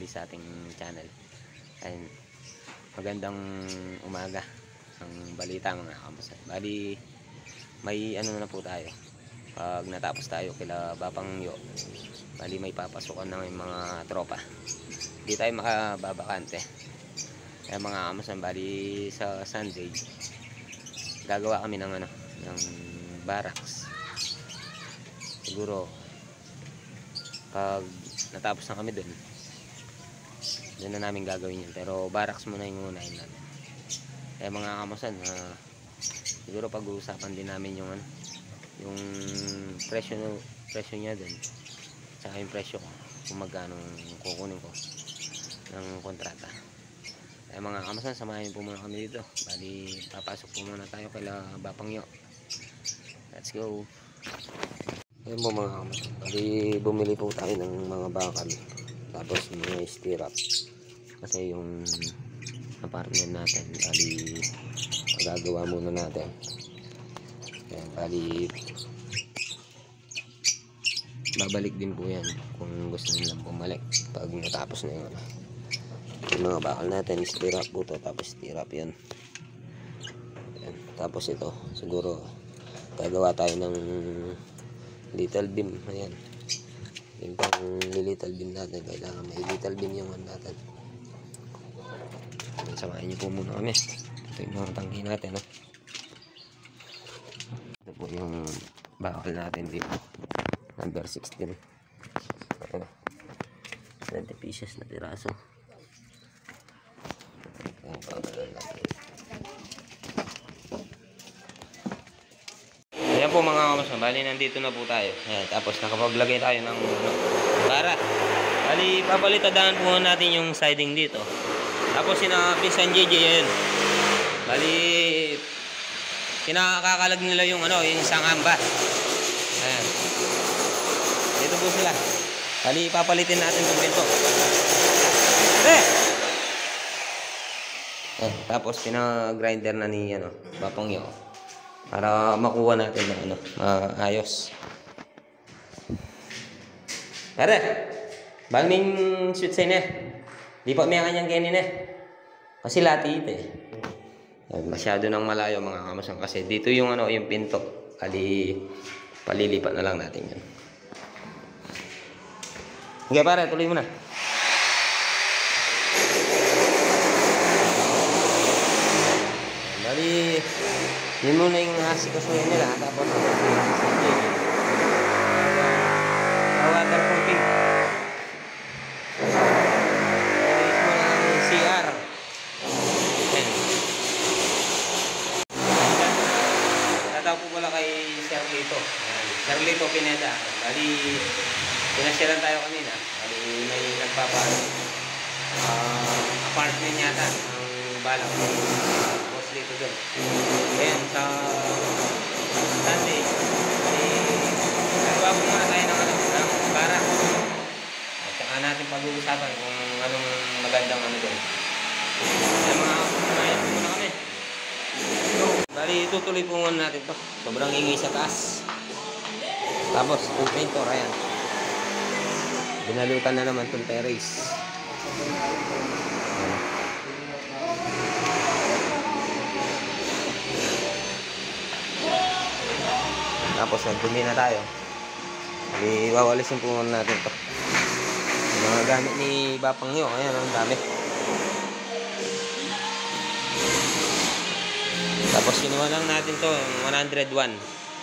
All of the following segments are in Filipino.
sa ating channel. And magandang umaga ang balita mga kamusta. Bali may ano na po tayo. Pag natapos tayo kila Bapangyo, bali may papasukan na may mga tropa. Hindi tayo makababakante. Kaya mga kamusta, bali sa Sunday gagawa kami ng ng barracks. Siguro pag natapos na kami doon na namin gagawin yun, pero barracks muna yung unahin namin. Kaya mga kamusan, siguro pag-uusapan din namin yung presyo niya doon, saka yung presyo ko kung magkano kukunin ko ng kontrata. Kaya mga kamusan, samahin po muna kami dito. Bali papasok po muna tayo kay Bapangyo. Let's go. Ayan po mga kamusan, bali bumili po tayo ng mga bakal, tapos mga stirrup, kasi yung apartment natin bali magagawa muna natin. Ayan, bali babalik din po yan kung gusto nilang bumalik pag natapos na yung mga bakal natin. Stirrup po to, tapos stirrup yan. Ayan, tapos ito siguro gagawa tayo ng little beam. Ayan, yung pang little beam natin, kailangan may little beam yung natin. Samahin niyo po muna kami. Ito yung mga tangki natin, no? Ito po yung bakal natin dito, number 16. Ayan, 20 pieces na piraso. Ayan po mga kamusta, bali nandito na po tayo. Ayan, tapos nakapaglagay tayo ng bara. Bali papalitadaan po natin yung siding dito. Tapos sinapisan JJ yun. Bali kinakakalag nila yung yung isang ambas. Ayan, dito po sila. Bali papalitin natin yung pinto. Tapos pinag-grinder na ni Bapangyo para makuha natin ng ayos. Tara, balming sweet sa ina. Di pa may kanyang kainin kasi lati ito masyado nang malayo mga kamusan, kasi dito yung yung pinto. Kali palilipat na lang natin yan. Okay pare, tuloy mo na. Bali yun muna yung asikasuhin nila, tapos waterproofing. CR. Tataw po pala kay Sir Lito. Sir Lito Pineda. Bali pinasyalan tayo kanina. Bali may apartment yata ang balak dito doon. Ayan, sa Sunday nagawa po muna tayo ng bara. At saka natin pag-uusapan kung anong magandang doon. Ayan mga kumain po muna kami. Bali tutuloy po muna natin to. Sobrang ingay sa taas. Tapos yung paintor, ayan, binalutan na naman itong terrace. Tapos nagdumi na tayo. Iwawalisin po muna natin to. Yung mga gamit ni Bapangyo, ayan, ang dami. Tapos kinuha lang natin to yung 101,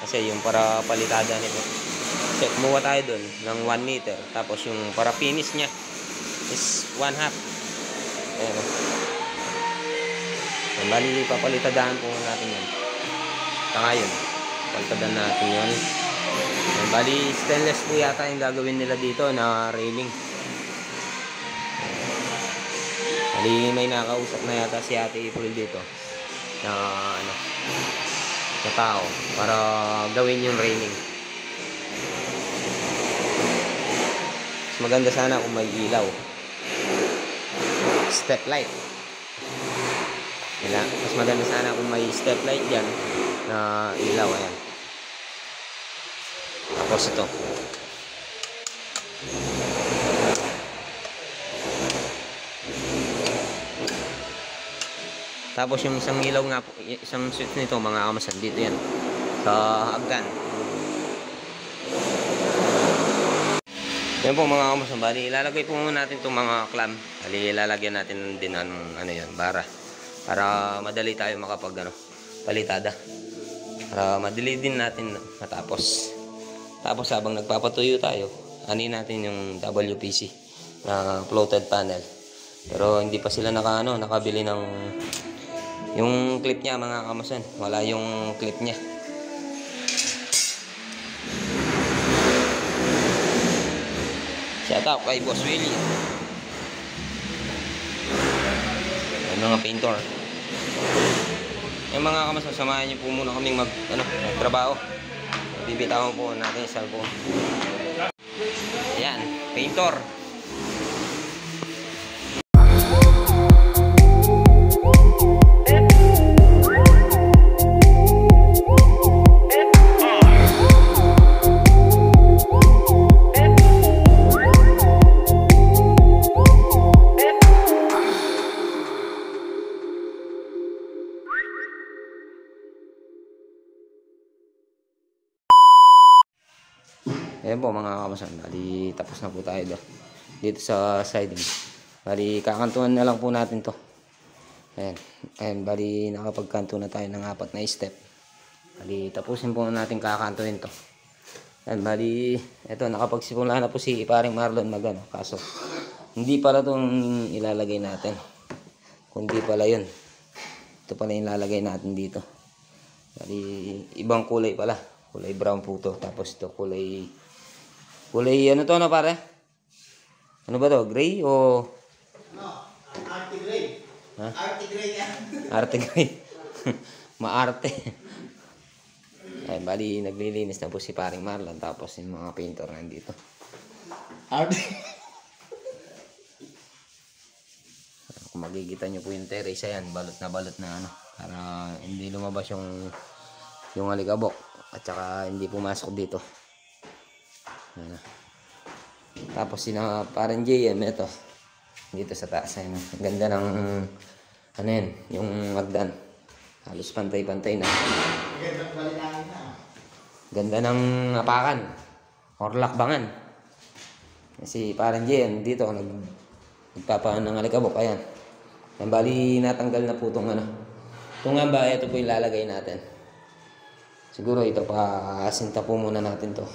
kasi yung para palitada nito. Kasi kumuha tayo dun ng 1 meter. Tapos yung para finish nya is 1/2. Ayan, bali papalitadaan po natin yan. Saka yun, palitan natin yun. Bali stainless po yata yung gagawin nila dito na railing. Bali may nakausap na yata si Ate April dito na na tao para gawin yung railing. Mas maganda sana kung may ilaw, step light. Mas maganda sana kung may step light dyan na ilaw. Ayan. Tapos ito Tapos yung isang ilaw nga po, isang switch nito mga kamasan, dito yan. Sa hagdan. Yan po mga kamasan, bali ilalagay po muna natin itong mga clamp. Bali ilalagyan natin din ng ano yan, bara. Para madali tayo makapag palitada. Para madali din natin matapos. Tapos habang nagpapatuyo tayo, anin natin yung WPC na floated panel. Pero hindi pa sila nakabili ng yung clip niya mga kamasan. Wala yung clip niya. Shout out kay Boss Willie. Yung mga painter. Yung mga kamasan, samahan niyo po muna kaming magtrabaho. Bibitawan po natin yung cellphone. Ayan, painter. Ayan po mga kamasan, bali tapos na po tayo dito sa siding. Bali kakantuhan na lang po natin to. Ayan, bali nakapagkanto na tayo ng 4 na step. Bali tapusin po natin kakantuhin to. Ayan, bali eto nakapagsimula na po si paring Marlon kaso hindi pala itong ilalagay natin. Kundi pala yun. Ito pala yung ilalagay natin dito. Bali ibang kulay pala. Kulay brown po to. Tapos ito kulay ano to pare? Ano ba to? Gray o? No, arte gray. Ha? Arte gray yan. Arte gray. Maarte. Ay, bali naglilinis na po si paring Marlon. Tapos yung mga painter nandito. Arte. Kung makikita nyo po yung terrace, ayan, balot na para hindi lumabas yung alikabok at saka hindi pumasok dito. Ayan. Tapos parang JM ito dito sa taas. Ayan. Ganda ng yung hagdan, halos pantay-pantay na. Ganda ng apakan or lakbangan kasi parang JM dito nagpapaan ng alikabok. Ayan. Yan, bali natanggal na po itong itong amba. Ito po yung lalagay natin. Siguro ito paasinta po muna natin to.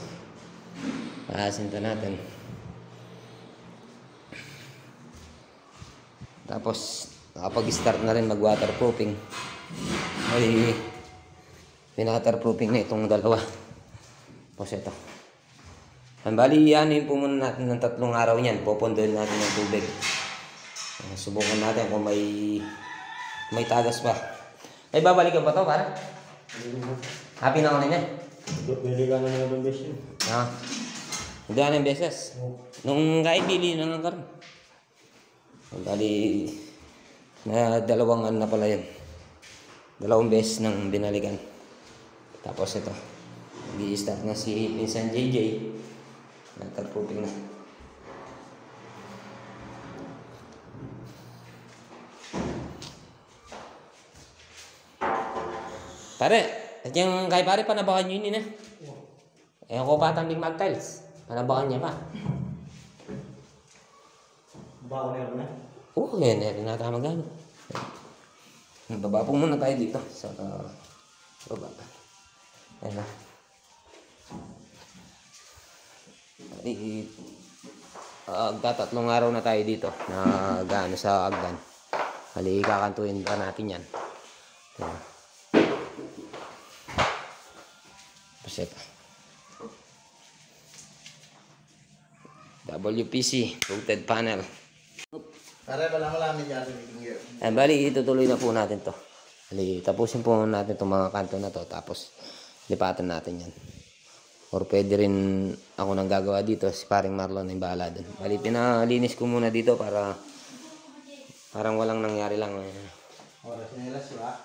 Paasinta natin. Tapos nakapag-start na rin mag-waterproofing. Ay pina-waterproofing na itong dalawa. Tapos ito. Yan, bali anin po muna natin ng 3 araw niyan. Pupunduin natin ng tubig. Subukan natin kung may tagas pa. Ay, babalikan pa to, para? Happy na ako na niyan. Bili ka na ng beses. Ha? Hindi ka ng beses. Nung kaibili na ng karon. Bali, na 2 na pala yun. 2 beses nang binalikan. Tapos ito. Nag-i-start na si Pinsan JJ. Waterproofing na. Pare, at yung kay pare panabakan nyo yun eh. Ako patang big mag-tiles. Panabakan niya pa. Bago na yun na? Oo, yan. Yan na magano. Baba po muna tayo dito. Sa baba. Ayan na. Tatlong araw na tayo dito na gaano sa Agdan. Hali, kakantuin pa natin yan. Ayan. Ito. WPC floated panel. Pare, wala dyan. Ayan, bali itutuloy na po natin to. Bali, tapusin po natin itong mga kanto na to. Tapos lipatan natin yan. Or pwede rin ako nang gagawa dito. Si paring Marlon ay bahala dun. Bali, pinalinis ko muna dito para parang walang nangyari lang. Oras nila siya.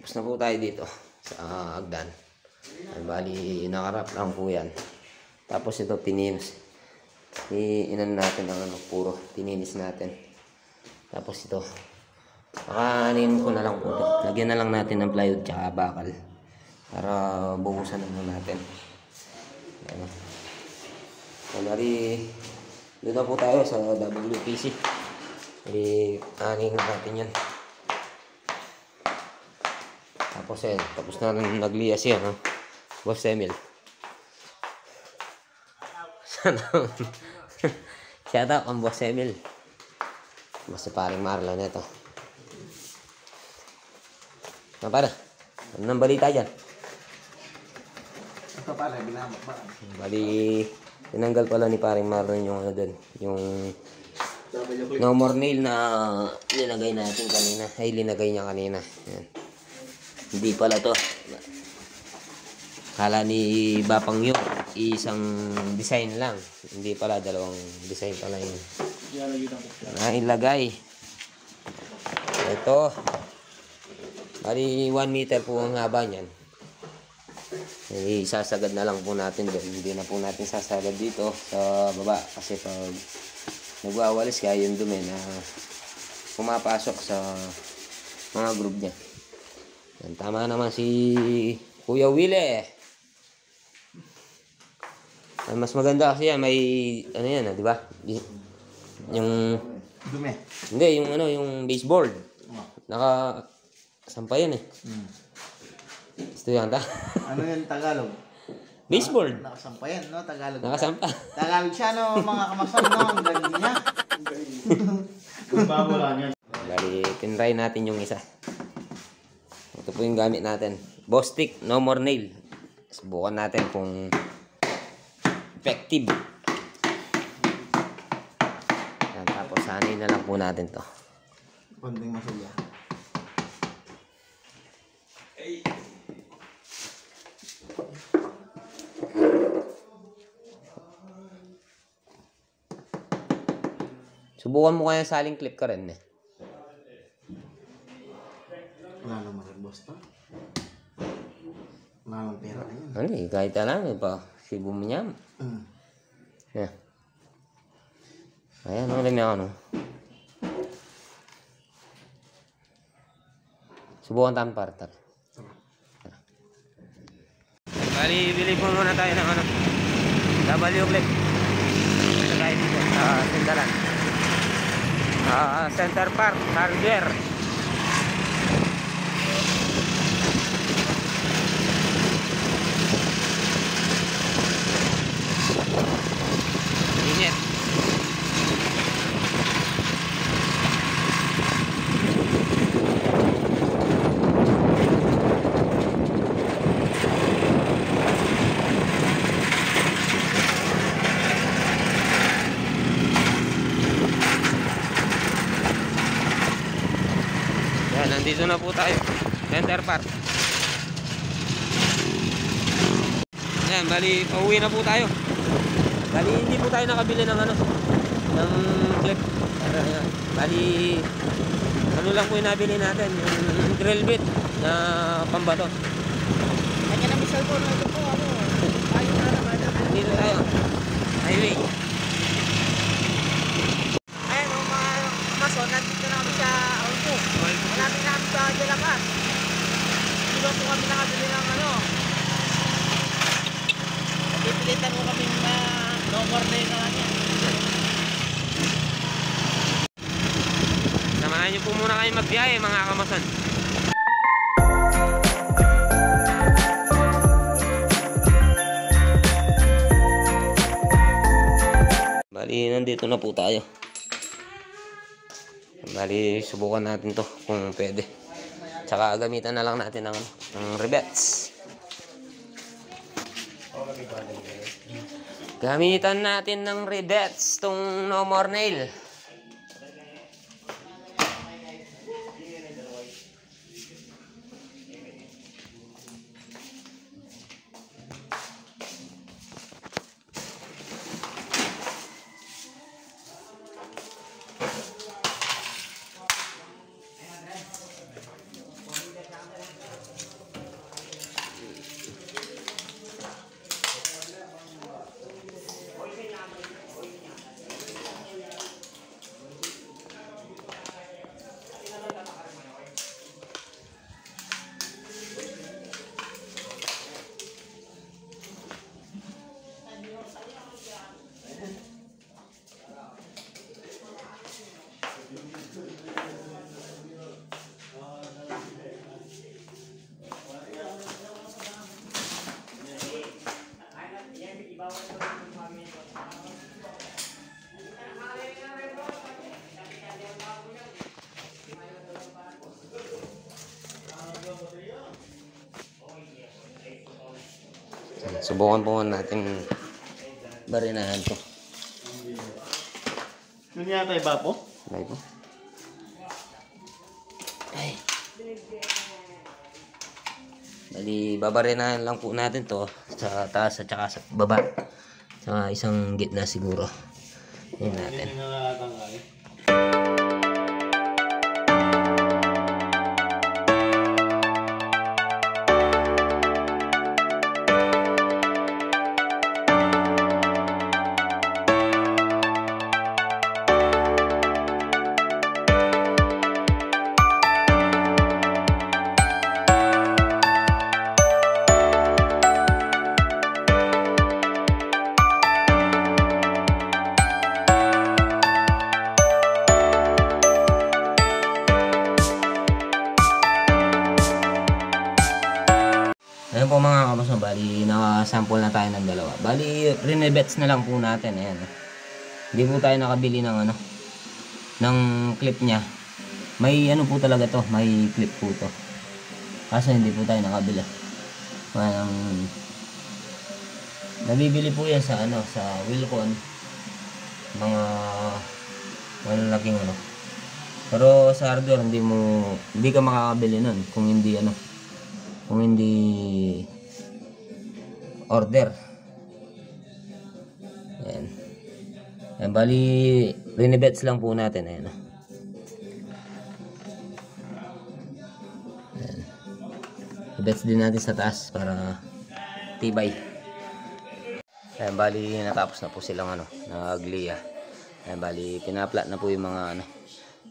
Tapos na po tayo dito. hagdan. Bali, nakarap lang po yan. Tapos ito, pininis. Inan natin ang puro. Pininis natin. Tapos ito, pakanin ko na lang po ito. Lagyan na lang natin ng plywood tsaka bakal. Para buhusan naman natin. Ayan. So, bali, doon na po tayo sa WPC. Anin natin yan. Tapos yan, tapos na naglias yan, no? Boss Emil. Shout out ang Boss Emil. Basta paring Marlon ito. Ano para? Ano nang balita dyan? Ito pare, binabak ba? Bali, tinanggal pala ni paring Marlon yung ano dun. Yung no more nail na linagay natin kanina. Ay, linagay niya kanina. Yan. Hindi pala to. Kala ni Bapang yung isang design lang. Hindi pala, dalawang design pala yun. Nailagay. Ito. Bali 1 meter po ang haba niyan. Isasagad na lang po natin doon. Hindi na po natin sasagad dito sa baba. Kasi pag nagwawalis kaya yung dumi na pumapasok sa mga group niya. Yan, tama naman si Kuya Willie. Mas maganda kasi yan, may ano yan, di ba? Yung Dumi. hindi, yung ano, yung baseboard. Naka sampa yan eh. Gusto yan ta? Ano yung Tagalog? Baseboard. Nakasampa yan, no? Tagalog. Nakasampa. Tagalog siya, no? Mga kamason, no? Ang galing niya. Kung bago lang yan. Bali, tinry natin yung isa. Ito po yung gamit natin. Bostik, no more nail. Subukan natin kung effective. Yan, tapos sanay na lang po natin to. Konting masulya. Subukan mo kaya saling clip ka rin eh. Wala naman rin, boss to. Wala naman pera na yun. Ano eh, kahit alam eh pa. Sibo mo niya. Yeah. Ayan, ano lang ako, no? Subukan tampar. Bali, bili po muna tayo ng ano. W clip. Ito tayo dito sa Sindalan. Center Park, Hardware. Init. Yan, nandito na po tayo. Center Park. Yan, bali, pauwi na po tayo. Bali, hindi po tayo nakabili ng ano, ng clip. Ayan. Bali, ano lang po yung nabili natin, yung drill bit na pambato. Kanya na misal ko, no? Ito po, ano? Tayo na naman. Dito tayo. Highway. Ayun, mga kamason, nandito na kami sa Auto. Malapit na kami sa Delapas. Dito po kami nakabili ng ano. Pipilitan mo kami na no more day na lang yan. Samahan niyo po muna kayo magbiyahe mga kamason. Bali, nandito na po tayo. Bali, subukan natin to kung pwede. Tsaka gamitan na lang natin ng rivets. Gamitan natin ng rivets tong no more nail. Subukan po natin barinahan to. Yun yata iba po? Ay po. Ay. Bali, babarinahan lang po natin to sa taas at saka sa baba. Sa isang gitna siguro. Yan natin. Hindi na nakatanggal. Ayan po mga kamuso, bali nakasample na tayo ng dalawa. Bali, rinebets na lang po natin. Ayan. Hindi po tayo nakabili ng ano, ng clip niya. May ano po talaga to, may clip po to. Kaso hindi po tayo nakabili. Parang nabibili po yan sa ano, sa Wilcon. Mga malalaking ano. Pero sa hardware hindi ka makakabili nun kung hindi ano, kung hindi order. Ayan. Ayan, bali rinebets lang po natin. Ayan. Ayan. Bets din natin sa taas para tibay. Ayan, bali natapos na po silang ano, nag-lia. Ayan, bali pinaplat na po yung mga ano,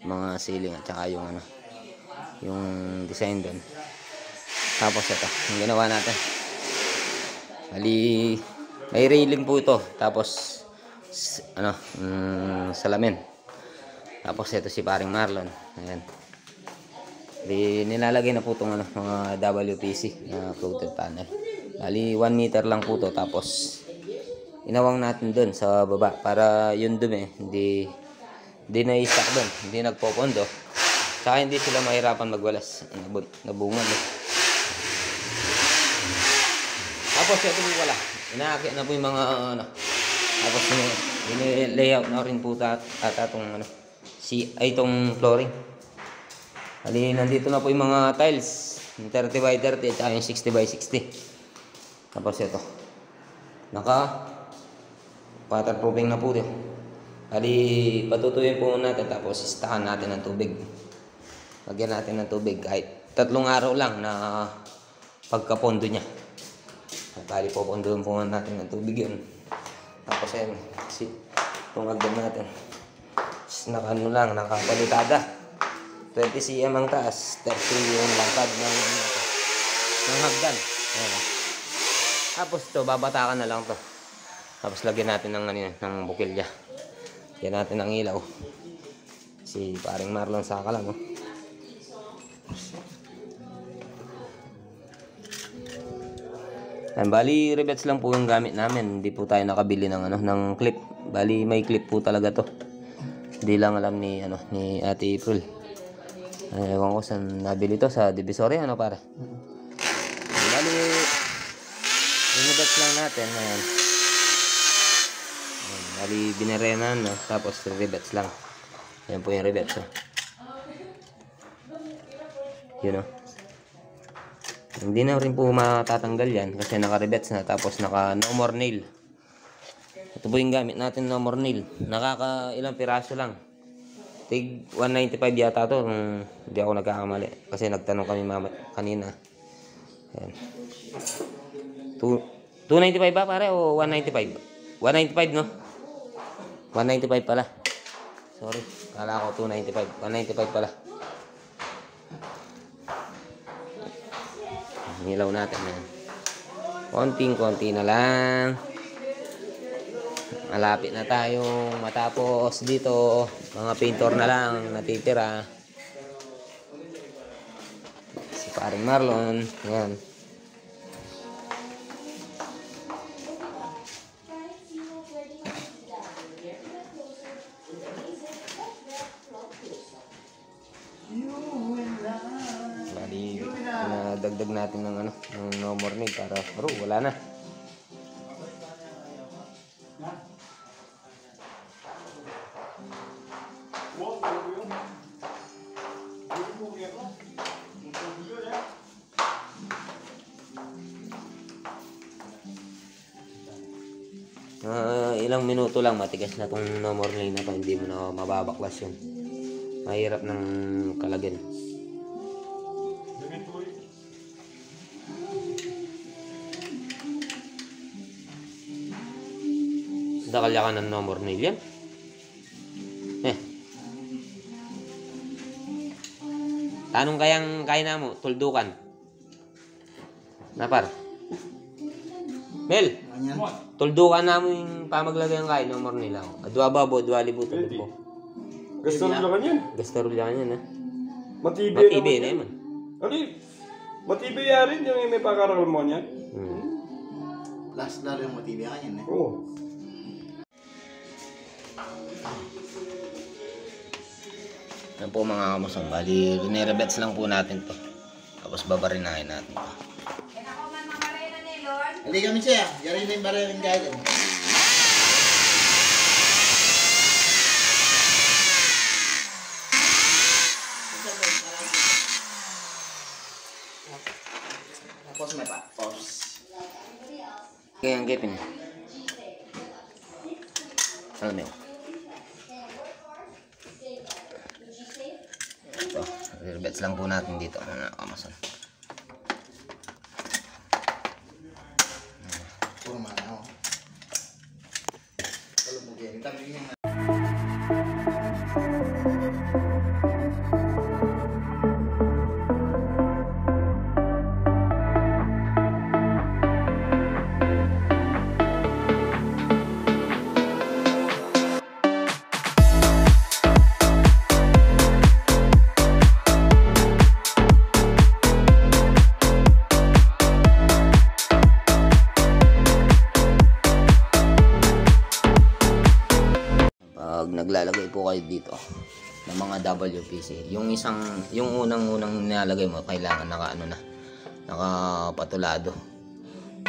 mga ceiling at saka yung ano, yung design doon. Tapos ito, yung ginawa natin. Bali, may railing po ito. Tapos, ano, salamin. Tapos ito si paring Marlon. Ayan. Bali, nilalagay na po itong ano, mga WPC na floated panel. Bali, 1 meter lang po ito. Tapos, inawang natin dun sa baba. Para yun dumi, hindi na-isak dun. Hindi nagpopondo. Saka hindi sila mahirapan magwalas. Nabungan eh. Tapos ito po pala, inaakit na po yung mga ano. Tapos layout na rin po at itong ano, itong flooring. Bali, nandito na po yung mga tiles, yung 30 by 30 at yung 60 by 60. Tapos ito, naka waterproofing na po ito. Bali, patutuyin po natin tapos istakan natin ng tubig. Lagyan natin ng tubig kahit 3 araw lang na pagkapondo niya. Bali po pondoon po natin ng tubig yun. Tapos ayun, itong agdan natin. Nakano lang, nakapalitada. 20 cm ang taas, 30 yung langkad ng hagdan. Ayan. Tapos ito, babatakan na lang to. Tapos lagyan natin ng, ano, ng bukilya. Lagyan natin ng ilaw. Si paring Marlon saka lang, no? Bali, rivets lang po yung gamit namin. Hindi po tayo nakabili ng ano, ng clip. Bali, may clip po talaga to. Hindi lang alam ni ano, ni Ate April. Ewan ko saan nabili to, sa Divisoria ano pare. Bali, rivets lang natin. Ayan. Bali, binarenan no, tapos rivets lang. Ayan po yung rivets. Yun know. Hindi na rin po matatanggal yan kasi naka-rivets na tapos naka no more nail. Ito po yung gamit natin, no more nail. Nakaka ilang piraso lang. Tig 195 yata to kung hindi ako nagkakamali. Kasi nagtanong kami kanina. Ayan. 295 ba pare o 195? 195 no? 195 pala. Sorry, kala ko 295. 195 pala. Nilaw natin yan. Konting-konti na lang. Malapit na tayong matapos dito. Mga painter na lang natitira. Si paring Marlon. Yan. Dagdag natin ng ano, ng no more need para bro, wala na. Ilang minuto lang matigas na tong no more lane na to, hindi mo na mababaklas yun. Mahirap ng kalagyan. Dakalya ka ng no more nail yan. Tanong kayang kaya na mo, tuldukan. Napar. Mel, tuldukan na mo yung pamaglagay ng kaya, no more nila. Dua babo, dua libo, tulog po. Gastarulakan yan. Gastarulakan yan, ha? Matibay na yaman. Ano matibay yan rin yung may pakaral mo niyan. Last lalo yung matibay ka yan eh. Oo. Yan po mga kamusang, bali rinirabets lang po natin to. Tapos babarinahin natin to. Hindi kami siya. Yari na yung baril ng gagan. Pause mo pa. Pause. Kaya ang gipin. Alam mo. Ito, rinirabets lang po natin dito mga kamusang. Puro mana ako. Kalau mo ganyan. Tapi yung naglalagay po kayo dito ng mga WPC. Yung unang nilalagay mo kailangan nakapatulado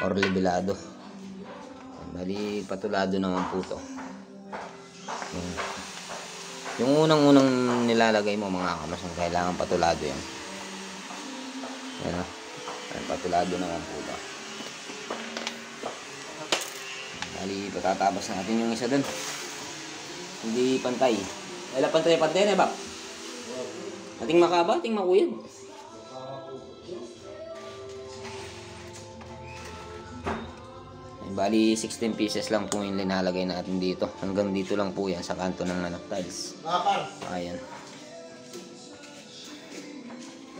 or libelado. Bali patulado naman po to. Yung unang nilalagay mo mga kamasang kailangan patulado yan. Yan, patulado naman po ba. Bali patatapos natin yung isa dun. Hindi pantay. Wala pantay na ba? Ating makaba, ating makuyad. Bali 16 pieces lang po yung linalagay natin dito. Hanggang dito lang po yan sa kanto ng tiles. Ayan.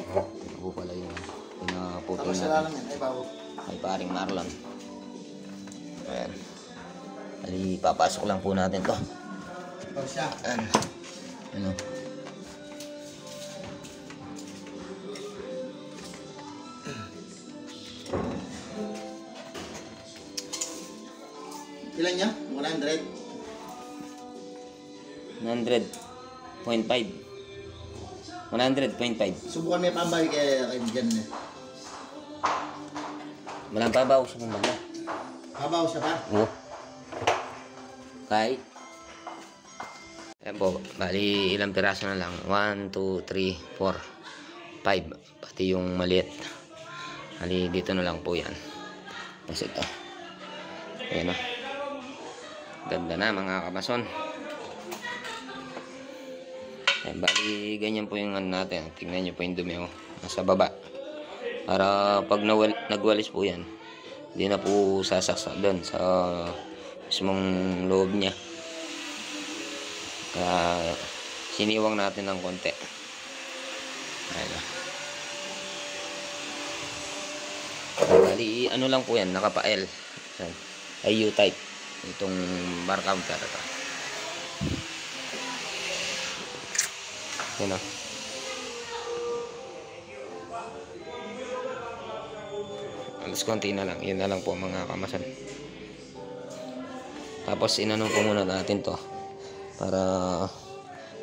Ito po pala yung pinaputol natin. Ay paring Marlon. Ayan. Bali papasok lang po natin to. Ano? ilan niya? 100? 100.5. 100.5. Subukan may pambay kay dyan eh. Walang pabaw sa kumbaga. Habaw siya pa? Oo. Kahit. Ayan po, bali ilang piraso na lang. 1, 2, 3, 4, 5. Pati yung maliit. Bali dito na lang po yan. Tapos ito. Ayan o. Ganda na mga kamason. Ayan, bali ganyan po yung ano natin. Tingnan nyo po yung dumi o. Nasa baba. Para pag nagwalis po yan, hindi na po sasaksak doon sa mismong loob niya. Kaya siniwang natin ng konti. Ayan. Bali ano lang po yan, naka-L. IU type. Itong bar counter ito. Yan o. Alas konti na lang. Yun na lang po mga kamasan. Tapos inano po muna natin to para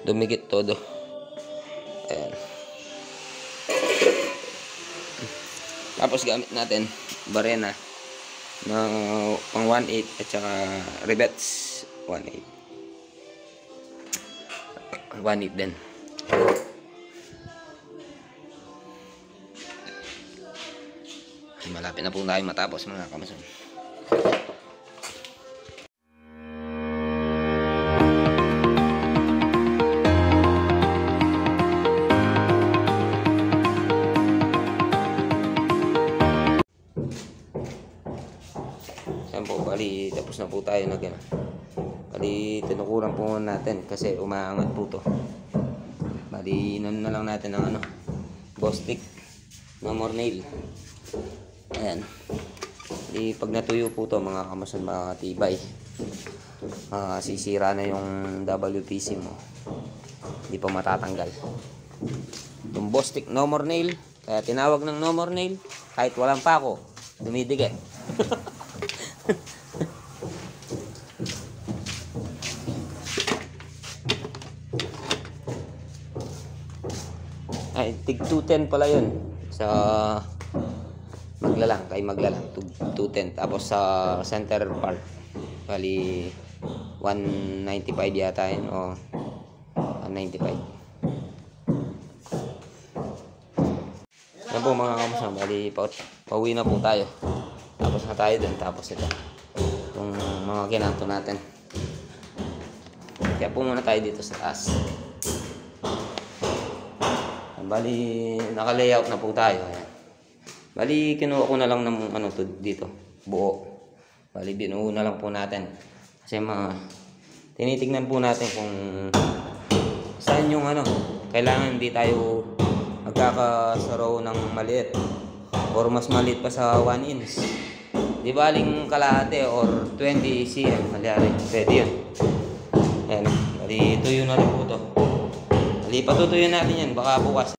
dumikit todo. Ayan. Tapos gamit natin barena na pang 1/8 at saka rivets 1/8. 1/8 din. malapit na po tayo matapos mga kamason. Yan po, bali tapos na po tayo na gano'n. Bali tinukuran po natin kasi umaangat po to. Bali inon na lang natin ng ano, Bostik no more nail. Ayan. Bali pag natuyo po to mga kamason, makakatibay. Sisira na yung WPC mo. Hindi pa matatanggal. Yung Bostik no more nail, kaya tinawag ng no more nail, kahit walang pako, dumidikit. Ay, tig 210 pala yun sa maglalang, kay maglalang 210. Tapos sa center part bali 195 yata yun o 195. Yan po mga kamusa, bali pauwi na po tayo. Tapos na tayo dun, tapos ito yung mga kinanto natin. Kaya po muna tayo dito sa taas. Bali naka-layout na po tayo. Ayan. Bali kinuha ko na lang ng ano to dito, buo. Bali binuo na lang po natin. Kasi tinitingnan po natin kung saan yung ano, kailangan hindi tayo magkakasaro ng maliit or mas maliit pa sa 1 inch. Di baling kalahati or 20 cm, malyari. Pwede yun. Ayan. Bali tuyo na rin po to. Bali patutuyo natin yan, baka bukas